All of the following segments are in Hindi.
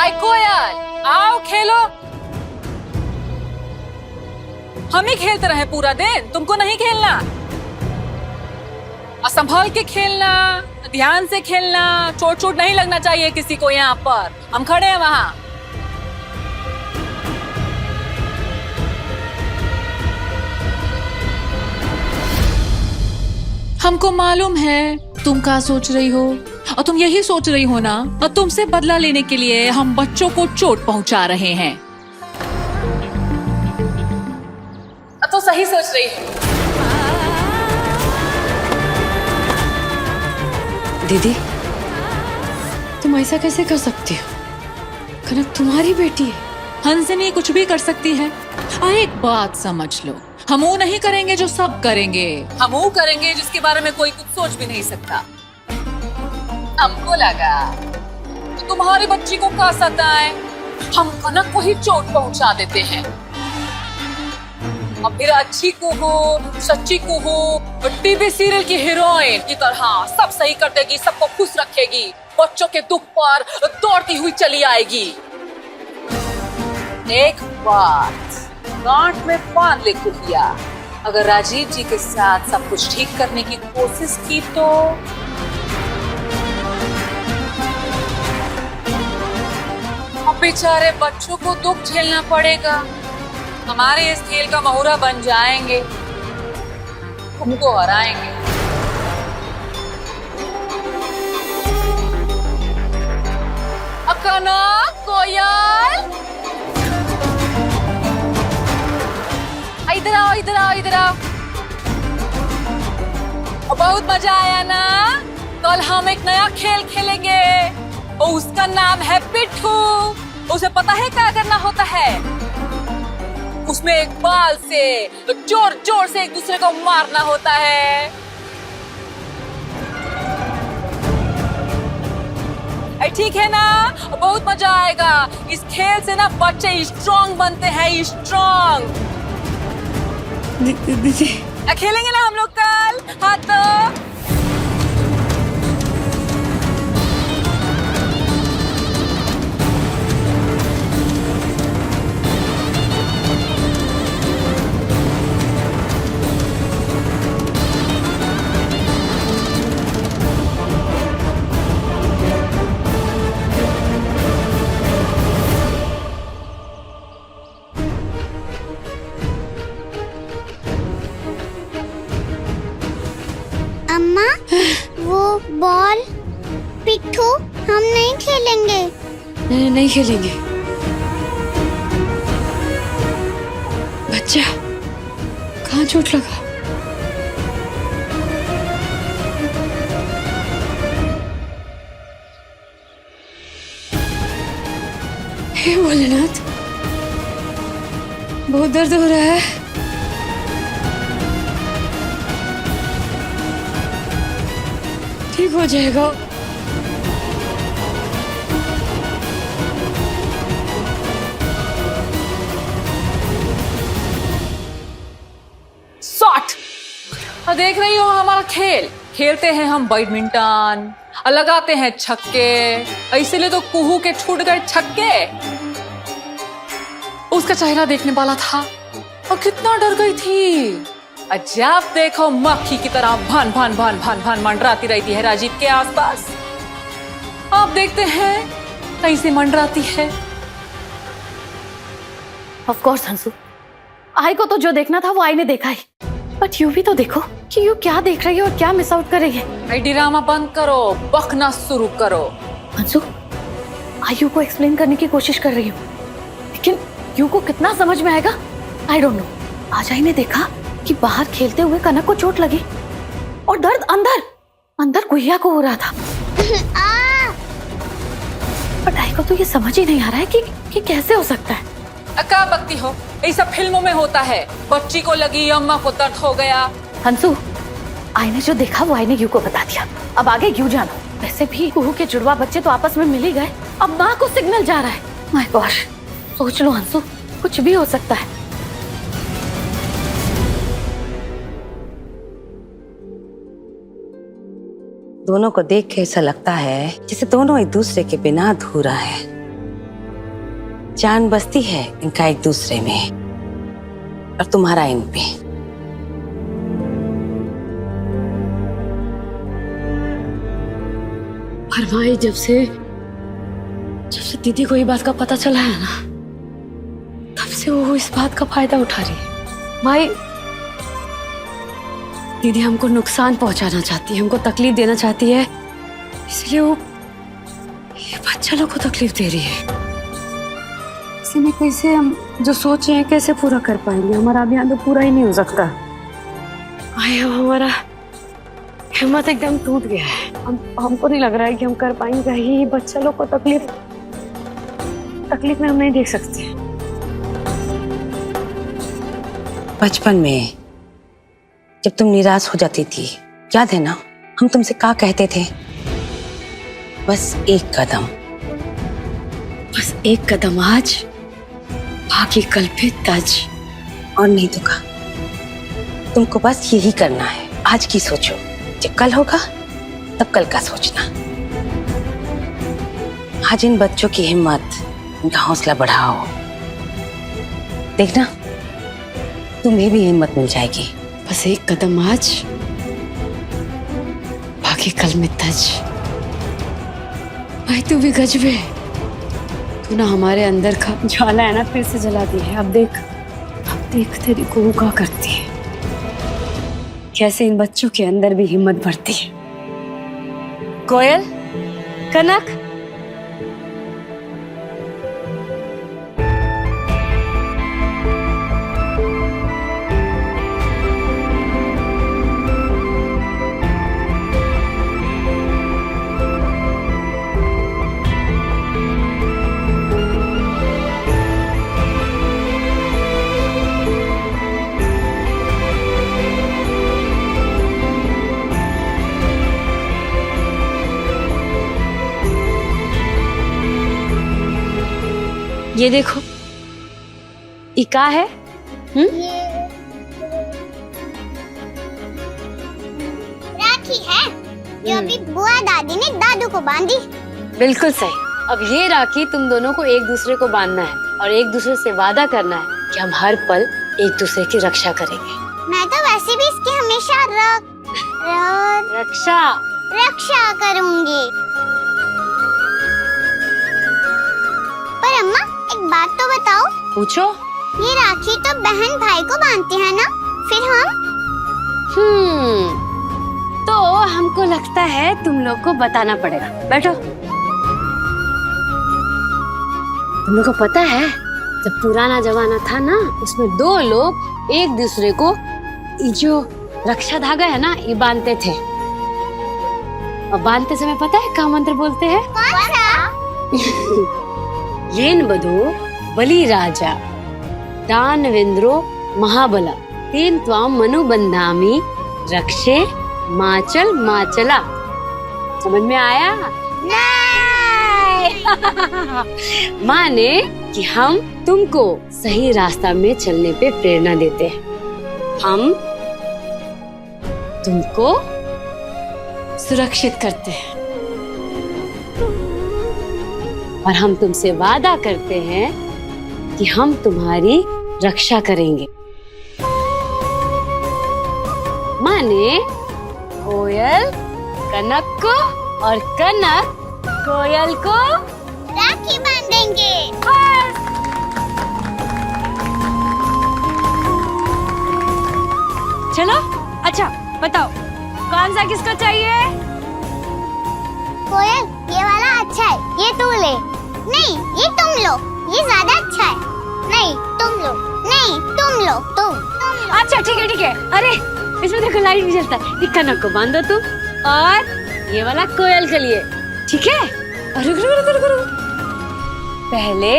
आई कोयल, आओ खेलो। हम ही खेलते रहे पूरा दिन, तुमको नहीं खेलना। और संभाल के खेलना, ध्यान से खेलना, चोट चोट नहीं लगना चाहिए किसी को। यहाँ पर हम खड़े हैं वहाँ। हमको मालूम है तुम क्या सोच रही हो, और तुम यही सोच रही हो ना, और तुमसे बदला लेने के लिए हम बच्चों को चोट पहुंचा रहे हैं। तो सही सोच रही हो। दीदी, तुम ऐसा कैसे कर सकती हो? कनक तुम्हारी बेटी है। हंसनी कुछ भी कर सकती है। एक बात समझ लो, हम वो नहीं करेंगे जो सब करेंगे, हम वो करेंगे जिसके बारे में कोई कुछ सोच भी नहीं सकता। हमको लगा तो तुम्हारी बच्ची को क्या सताए, हम कनक को ही चोट पहुंचा देते हैं। अब फिर अच्छी को हो, सच्ची को हो, टीवी सीरियल की हीरोइन की तरह सब सही कर देगी, सबको खुश रखेगी, बच्चों के दुख पर दौड़ती हुई चली आएगी। एक बात गांठ में बांध ले कुटिया, अगर राजीव जी के साथ सब कुछ ठीक करने की कोशिश की तो अब बेचारे बच्चों को दुख झेलना पड़ेगा। हमारे इस खेल का महुरा बन जाएंगे, तुमको हराएंगे। अकाना, कोयल, इधर आओ, इधर आओ, इधर आओ। बहुत मजा आया ना? कल हम एक नया खेल खेलेंगे और उसका नाम है पिट्ठू। उसे पता है क्या करना होता है? उसमें एक बाल से जोर जोर से एक दूसरे को मारना होता है। ठीक है ना? बहुत मजा आएगा। इस खेल से ना बच्चे स्ट्रॉन्ग बनते हैं, स्ट्रॉन्ग। दीदी, खेलेंगे ना हम लोग कल? हाँ तो अम्मा, वो बॉल पिट्ठू हम नहीं खेलेंगे। नहीं खेलेंगे। बच्चा, कहाँ चोट लगा? हे भोलेनाथ, बहुत दर्द हो रहा है। ठीक हो जाएगा। शॉट। देख रही हो हमारा खेल? खेलते हैं हम बैडमिंटन, लगाते हैं छक्के। इसीलिए तो कुहू के छूट गए छक्के। उसका चेहरा देखने वाला था और कितना डर गई थी। जब देखो मक्खी की तरह भान भान भान भान भान मंडराती रहती है राजीव के आसपास। आप देखते हैं कहीं से मंडराती है। ऑफ कोर्स हंसू, आई को तो जो देखना था वो आई ने देखा ही, बट यू भी तो देखो कि यू क्या देख रही है और क्या मिस आउट कर रही है। ड्रामा बंद करो, बकना शुरू करो। हंसू, आई यू को एक्सप्लेन करने की कोशिश कर रही हूँ, लेकिन यू को कितना समझ में आएगा आई डोंट नो। आज आई ने देखा कि बाहर खेलते हुए कनक को चोट लगी और दर्द अंदर अंदर गुहिया को हो रहा था। बट आई को तो ये समझ ही नहीं आ रहा है कि कैसे हो सकता है। क्या बकती हो? ये सब फिल्मों में होता है। बच्ची को लगी, अम्मा को दर्द हो गया। हंसू, आई ने जो देखा वो आई ने यू को बता दिया। अब आगे यू जानो। वैसे भी कुहू के जुड़वा बच्चे तो आपस में मिल ही गए, अब माँ को सिग्नल जा रहा है। माय गॉश, सोच लो हंसू, कुछ भी हो सकता है। दोनों को देख के ऐसा लगता है जैसे दोनों एक दूसरे के बिना अधूरा है। जान बसती है इनका एक दूसरे में और तुम्हारा इन पे। पर भाई जब से दीदी को ये बात का पता चला है ना, तब से वो इस बात का फायदा उठा रही है। भाई दीदी हमको नुकसान पहुंचाना चाहती है, हमको तकलीफ देना चाहती है, इसलिए वो ये बच्चा लोग को तकलीफ दे रही है। इसी में कैसे हम जो सोच रहे हैं कैसे पूरा कर पाएंगे? हमारा अभियान तो पूरा ही नहीं हो सकता। भाई अब हमारा हिम्मत एकदम टूट गया है। हमको नहीं लग रहा है कि हम कर पाएंगे। ये बच्चा लोग को तकलीफ में हम नहीं देख सकते। बचपन में जब तुम निराश हो जाती थी, याद है ना, हम तुमसे क्या कहते थे? बस एक कदम, बस एक कदम आज, बाकी कल पे तज। और नहीं तो का, तुमको बस यही करना है। आज की सोचो, जब कल होगा तब कल का सोचना। आज इन बच्चों की हिम्मत, उनका हौसला बढ़ाओ। देखना तुम्हें भी हिम्मत मिल जाएगी। बस एक कदम आज, बाकी कल में तज। भाई तू भी गजबे, तू ना हमारे अंदर का ज्वाला है ना फिर से जला दी है। अब देख तेरी को क्या करती है, कैसे इन बच्चों के अंदर भी हिम्मत बढ़ती है। कोयल, कनक, ये देखो, ये क्या है? राखी है जो अभी बुआ दादी ने दादू को बांधी। बिल्कुल सही। अब ये राखी तुम दोनों को एक दूसरे को बांधना है और एक दूसरे से वादा करना है कि हम हर पल एक दूसरे की रक्षा करेंगे। मैं तो वैसे भी इसकी हमेशा रक्षा करूंगी। पर अम्मा एक बात तो बताओ। पूछो। ये राखी तो बहन भाई को बांधते हैं ना, फिर हम? तो हमको लगता है तुम लोग को बताना पड़ेगा। बैठो। तुम लोग को पता है जब पुराना जमाना था ना, उसमें दो लोग एक दूसरे को ये जो रक्षा धागा है ना, ये बांधते थे। और बांधते समय पता है क्या मंत्र बोलते हैं? कौन सा? येन बधो बलि राजा दानवेंद्रो महाबला तेन त्वाम मनुबंधामि रक्षे माचल माचला। समझ में आया? नहीं। माने कि हम तुमको सही रास्ता में चलने पे प्रेरणा देते हैं। हम तुमको सुरक्षित करते हैं और हम तुमसे वादा करते हैं कि हम तुम्हारी रक्षा करेंगे। माने कोयल कनक को और कनक कोयल को राखी बांधेंगे। चलो, अच्छा बताओ कौन सा किसको चाहिए? कोयल, ये वाला अच्छा है, ये तू ले। नहीं, ये तुम लो, ये ज्यादा अच्छा है। नहीं, तुम लो। नहीं, तुम लो, तुम लो। अच्छा ठीक है। अरे इसमें देखो लाइट भी जलता है। ये कनक को बांधो तुम और ये वाला कोयल के लिए, ठीक है? अरे रुको। पहले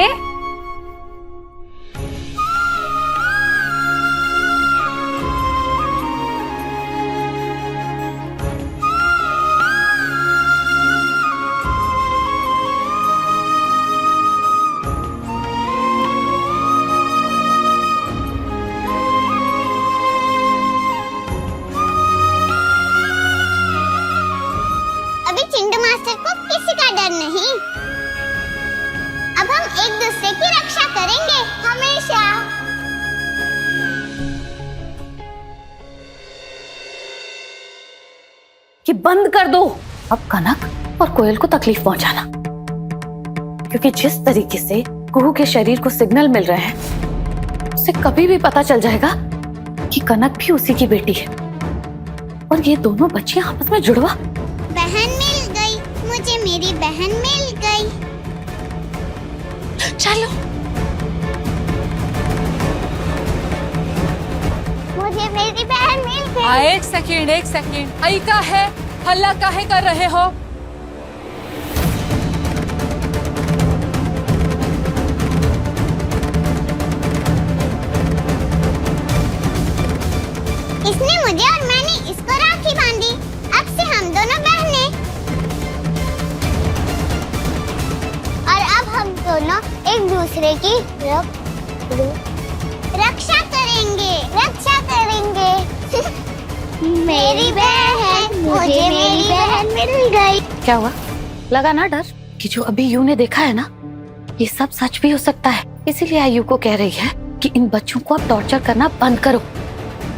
अभी चिंटू मास्टर को किसी का डर नहीं। अब हम हम एक दूसरे की रक्षा करेंगे हमेशा। कि बंद कर दो अब कनक और कोयल को तकलीफ पहुंचाना, क्योंकि जिस तरीके से कुहू के शरीर को सिग्नल मिल रहे हैं उसे कभी भी पता चल जाएगा कि कनक भी उसी की बेटी है और ये दोनों बच्चियां आपस में जुड़वा। बहन मिल गई, मुझे मेरी बहन मिल गई। चलो मुझे मेरी बहन मिल गई। एक सेकंड आई का है, हल्ला काहे कर रहे हो? इसने मुझे और मैंने इसको राखी बांधी। अब से हम दोनों बहनें। और अब हम दोनों एक दूसरे की रक्षा करेंगे। मेरी बहन, मुझे मेरी बहन मिल गई। क्या हुआ? लगा ना डर कि जो अभी यू ने देखा है ना, ये सब सच भी हो सकता है। इसीलिए आयु को कह रही है कि इन बच्चों को अब टॉर्चर करना बंद करो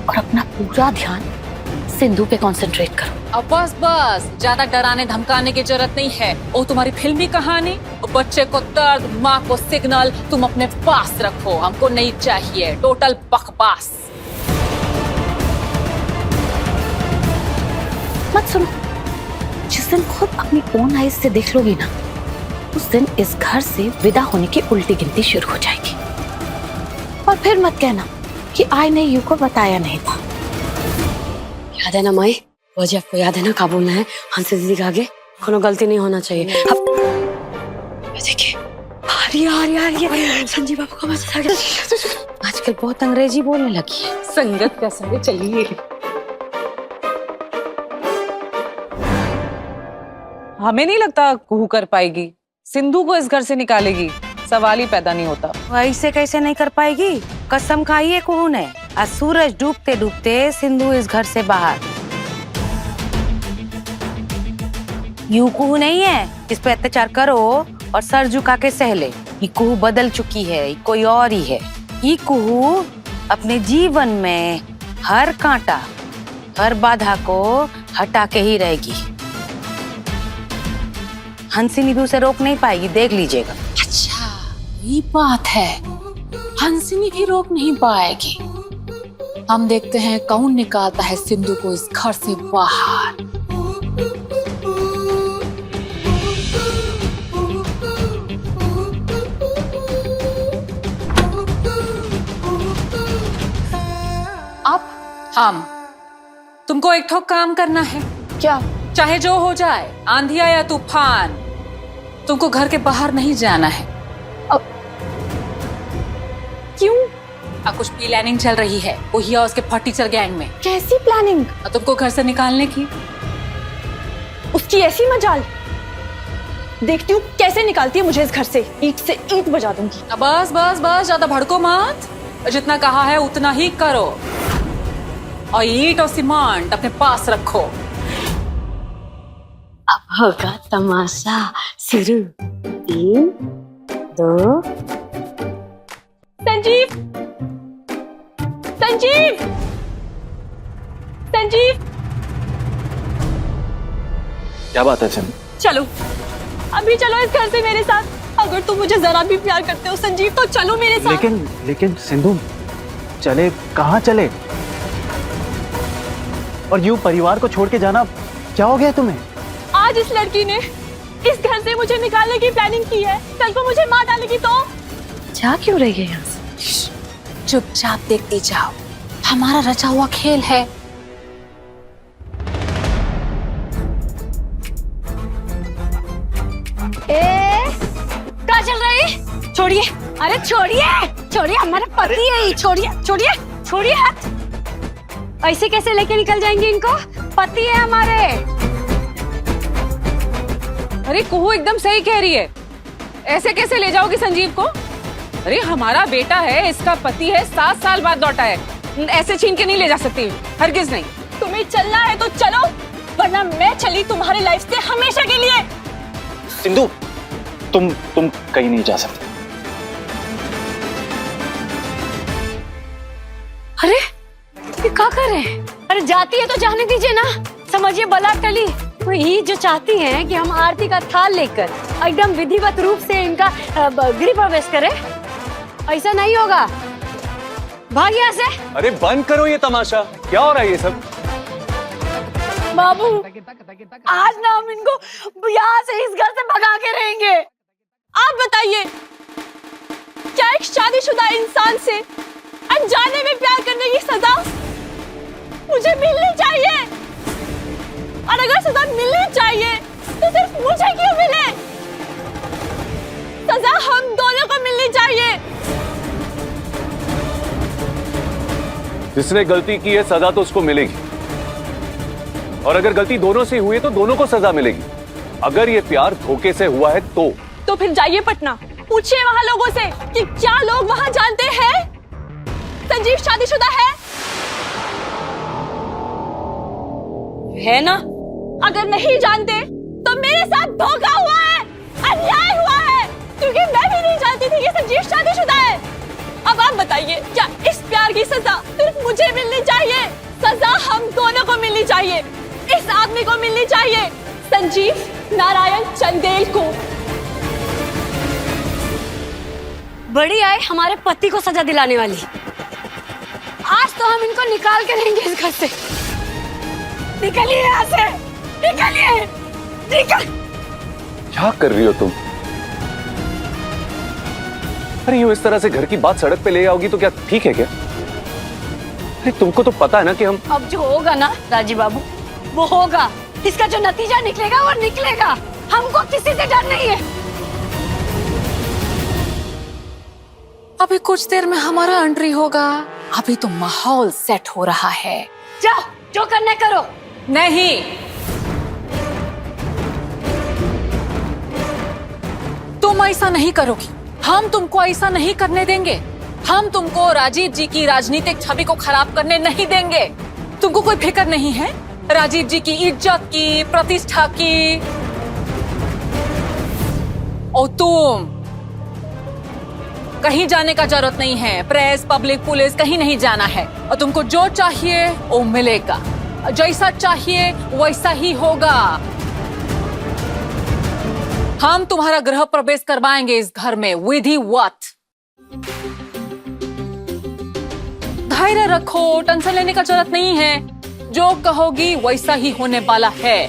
और अपना पूरा ध्यान सिंधु पे कंसंट्रेट करो। अब बस ज्यादा डराने धमकाने की जरूरत नहीं है। वो तुम्हारी फिल्मी कहानी, वो बच्चे को दर्द, माँ को सिग्नल तुम अपने पास रखो, हमको नहीं चाहिए। टोटल बकवास। मत सुनो, जिस दिन खुद अपनी ओन आईज से देख लोगी ना, उस दिन इस घर से विदा होने की उल्टी गिनती शुरू हो जाएगी। और फिर मत कहना कि आई ने यू को बताया नहीं था। याद है ना माई, वो जी आपको याद है ना, काबू में है हंसी दीदी के आगे कोनो गलती नहीं होना चाहिए। अब देखिए आ रही है संजीव बाबू का मैसेज आ गया। आजकल बहुत अंग्रेजी बोलने लगी है। संगत का संग चलिए। हमें नहीं लगता कुहू कर पाएगी। सिंधु को इस घर से निकालेगी, सवाल ही पैदा नहीं होता। ऐसे कैसे नहीं कर पाएगी? कसम खाई है कुहू ने। आज सूरज डूबते डूबते सिंधु इस घर से बाहर। यू कुहू नहीं है इस पे अत्याचार करो और सर झुका के सह ले। ये कुहू बदल चुकी है, ये कोई और ही है। ये कुहू अपने जीवन में हर कांटा, हर बाधा को हटा के ही रहेगी। हंसिनी भी उसे रोक नहीं पाएगी, देख लीजिएगा। अच्छा ये बात है, हंसिनी भी रोक नहीं पाएगी। हम देखते हैं कौन निकालता है सिंधु को इस घर से बाहर। अब हम तुमको एक ठोक काम करना है। क्या? चाहे जो हो जाए, आंधिया या तूफान, तुमको घर के बाहर नहीं जाना है। अब क्यों? अब कुछ प्लानिंग चल रही है वही और उसके फटीचर गैंग में। कैसी प्लानिंग? तुमको घर से निकालने की। उसकी ऐसी मजाल, देखती हूँ कैसे निकालती है मुझे इस घर से। ईंट से ईंट बजा दूंगी। अब बस ज्यादा भड़को मत। जितना कहा है उतना ही करो और ईंट और सीमेंट अपने पास रखो। अब होगा तमाशा शुरू। 3, 2। संजीव, संजीव, संजीव, क्या बात है सिंधु? चलो अभी चलो इस घर से मेरे साथ। अगर तुम मुझे जरा भी प्यार करते हो संजीव तो चलो मेरे साथ। लेकिन सिंधु, चले कहाँ चले? और यूं परिवार को छोड़ के जाना, क्या हो गया तुम्हें? आज इस लड़की ने इस घर से मुझे निकालने की प्लानिंग की है, कल को मुझे मार डालेगी तो? जा क्यों रही है यहाँ से? चुपचाप देखते जाओ, हमारा रचा हुआ खेल है। क्या चल रहा है? छोड़िए, अरे छोड़िए हमारा पति है ये। छोड़िए हाथ। ऐसे कैसे लेके निकल जाएंगे इनको? पति है हमारे। अरे कुहू एकदम सही कह रही है। ऐसे कैसे ले जाओगी संजीव को? अरे हमारा बेटा है, इसका पति है, 7 साल बाद लौटा है। ऐसे छीन के नहीं ले जा सकती, हरगिज नहीं। तुम्हें चलना है तो चलो, वरना मैं चली तुम्हारी लाइफ से हमेशा के लिए। सिंधु, तुम कहीं नहीं जा सकते। अरे ये क्या कर रहे हैं? अरे जाती है तो जाने दीजिए ना, समझिए बला टली। तो ये जो चाहती हैं कि हम आरती का थाल लेकर एकदम विधिवत रूप से इनका गृह प्रवेश करें, ऐसा नहीं होगा। भाग यहाँ से। अरे बंद करो ये तमाशा, क्या हो रहा है ये सब? बाबू आज ना हम इनको यहाँ से इस घर से भगा के रहेंगे। आप बताइए, क्या एक शादीशुदा इंसान से अनजाने में प्यार करने की सजा मुझे मिलनी चाहिए? और अगर सजा मिलनी चाहिए तो सिर्फ मुझे क्यों मिले? सजा हम दोनों को मिलनी चाहिए। जिसने गलती की है सजा तो उसको मिलेगी, और अगर गलती दोनों से हुई है तो दोनों को सजा मिलेगी। अगर ये प्यार धोखे से हुआ है तो फिर जाइए पटना, पूछिए वहाँ लोगों से कि क्या लोग वहाँ जानते हैं संजीव शादीशुदा है ना? अगर नहीं जानते तो मेरे साथ धोखा हुआ है, अन्याय हुआ है, क्योंकि मैं भी नहीं जानती थी कि संजीव शादीशुदा है। अब आप बताइए, क्या इस प्यार की सजा सिर्फ मुझे मिलनी चाहिए? सजा हम दोनों को मिलनी चाहिए। इस आदमी को मिलनी चाहिए, संजीव नारायण चंदेल को। बड़ी आए हमारे पति को सजा दिलाने वाली। आज तो हम इनको निकाल के रहेंगे इस घर से। निकलिए यहाँ से, निकलिए, निकल। क्या कर रही हो तुम? अरे यूं इस तरह से घर की बात सड़क पे ले आओगी तो क्या ठीक है क्या? अरे तुमको तो पता है ना कि हम अब जो होगा ना राजीव बाबू, वो होगा। इसका जो नतीजा निकलेगा वो निकलेगा। हमको किसी से डर नहीं है। अभी कुछ देर में हमारा एंट्री होगा। अभी तो माहौल सेट हो रहा है। जाओ, जो करना करो। नहीं, तुम ऐसा नहीं करोगी। हम तुमको ऐसा नहीं करने देंगे। हम तुमको राजीव जी की राजनीतिक छवि को खराब करने नहीं देंगे। तुमको कोई फिक्र नहीं है राजीव जी की इज्जत की, प्रतिष्ठा की? और तुम कहीं जाने का जरूरत नहीं है। प्रेस, पब्लिक, पुलिस कहीं नहीं जाना है। और तुमको जो चाहिए वो मिलेगा। जैसा चाहिए वैसा ही होगा। हम तुम्हारा गृह प्रवेश करवाएंगे इस घर में विधिवत। धैर्य रखो, टेंशन लेने का जरूरत नहीं है। जो कहोगी वैसा ही होने वाला है।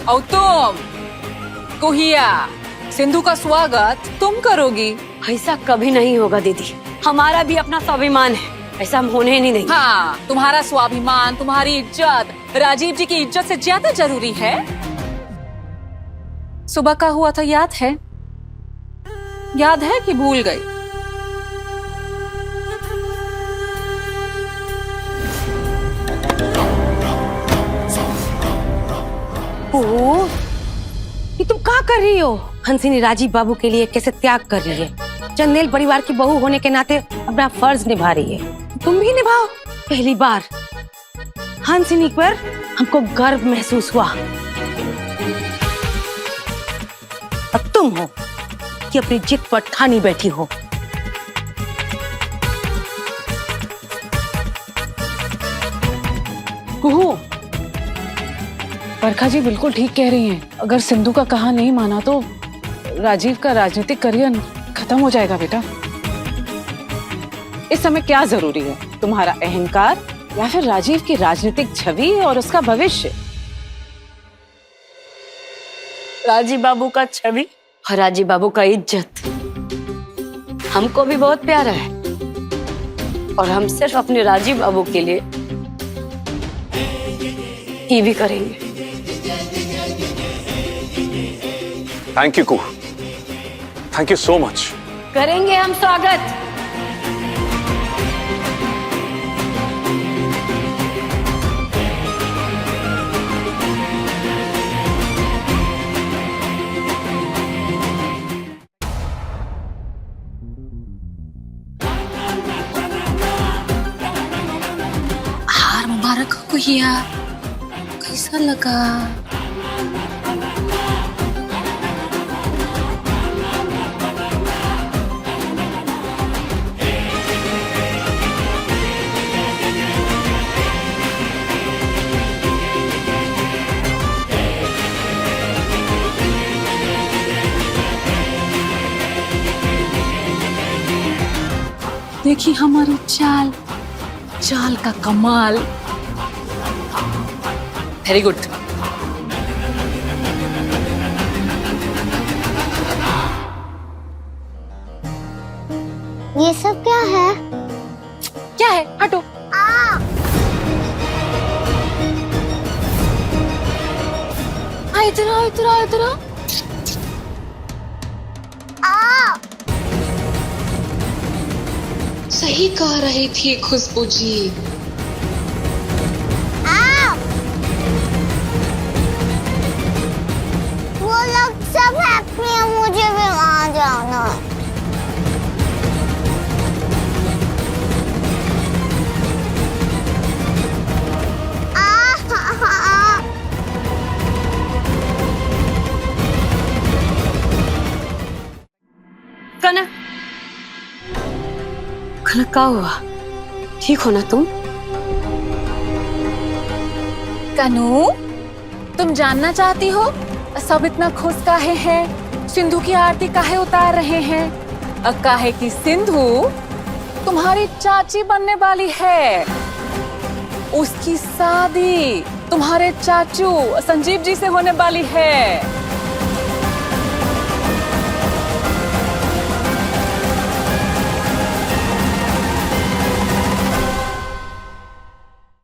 और तुम कुहिया, सिंधु का स्वागत तुम करोगी। ऐसा कभी नहीं होगा दीदी। हमारा भी अपना स्वाभिमान है, ऐसा हम होने ही नहीं देंगे। हाँ, तुम्हारा स्वाभिमान, तुम्हारी इज्जत राजीव जी की इज्जत से ज्यादा जरूरी है। सुबह का हुआ था याद है? याद है कि भूल गई? ओह, ये तुम क्या कर रही हो? हंसिनी राजीव बाबू के लिए कैसे त्याग कर रही है। चंदेल परिवार की बहू होने के नाते अपना फर्ज निभा रही है। तुम भी निभाओ। पहली बार हंसिनी पर हमको गर्व महसूस हुआ। अब तुम हो कि अपनी जिद पर ठानी बैठी हो। कुहू, बरखा जी बिल्कुल ठीक कह रही हैं। अगर सिंधु का कहा नहीं माना तो राजीव का राजनीतिक करियर खत्म हो जाएगा बेटा। इस समय क्या जरूरी है, तुम्हारा अहंकार या फिर राजीव की राजनीतिक छवि और उसका भविष्य? राजीव बाबू का छवि और राजीव बाबू का इज्जत हमको भी बहुत प्यारा है। और हम सिर्फ अपने राजीव बाबू के लिए ये भी करेंगे। Thank you Kuhu, thank you so much. करेंगे हम स्वागत। हार मुबारक हो कुहिया, कैसा लगा? देखिए हमारी चाल, चाल का कमाल। Very good. ये सब क्या है? क्या है? हटो। इधर आओ, इधर आओ, इधर आओ। सही कह रही थी खुशबू जी। वो लोग सब हैप्पी हैं, मुझे भी वहाँ जाना है। कनक, कनक क्या हुआ? ठीक हो ना तुम? कनू, तुम जानना चाहती हो सब इतना खुश काहे हैं? सिंधु की आरती काहे उतार रहे हैं? काहे कि सिंधु तुम्हारी चाची बनने वाली है। उसकी शादी तुम्हारे चाचू संजीव जी से होने वाली है।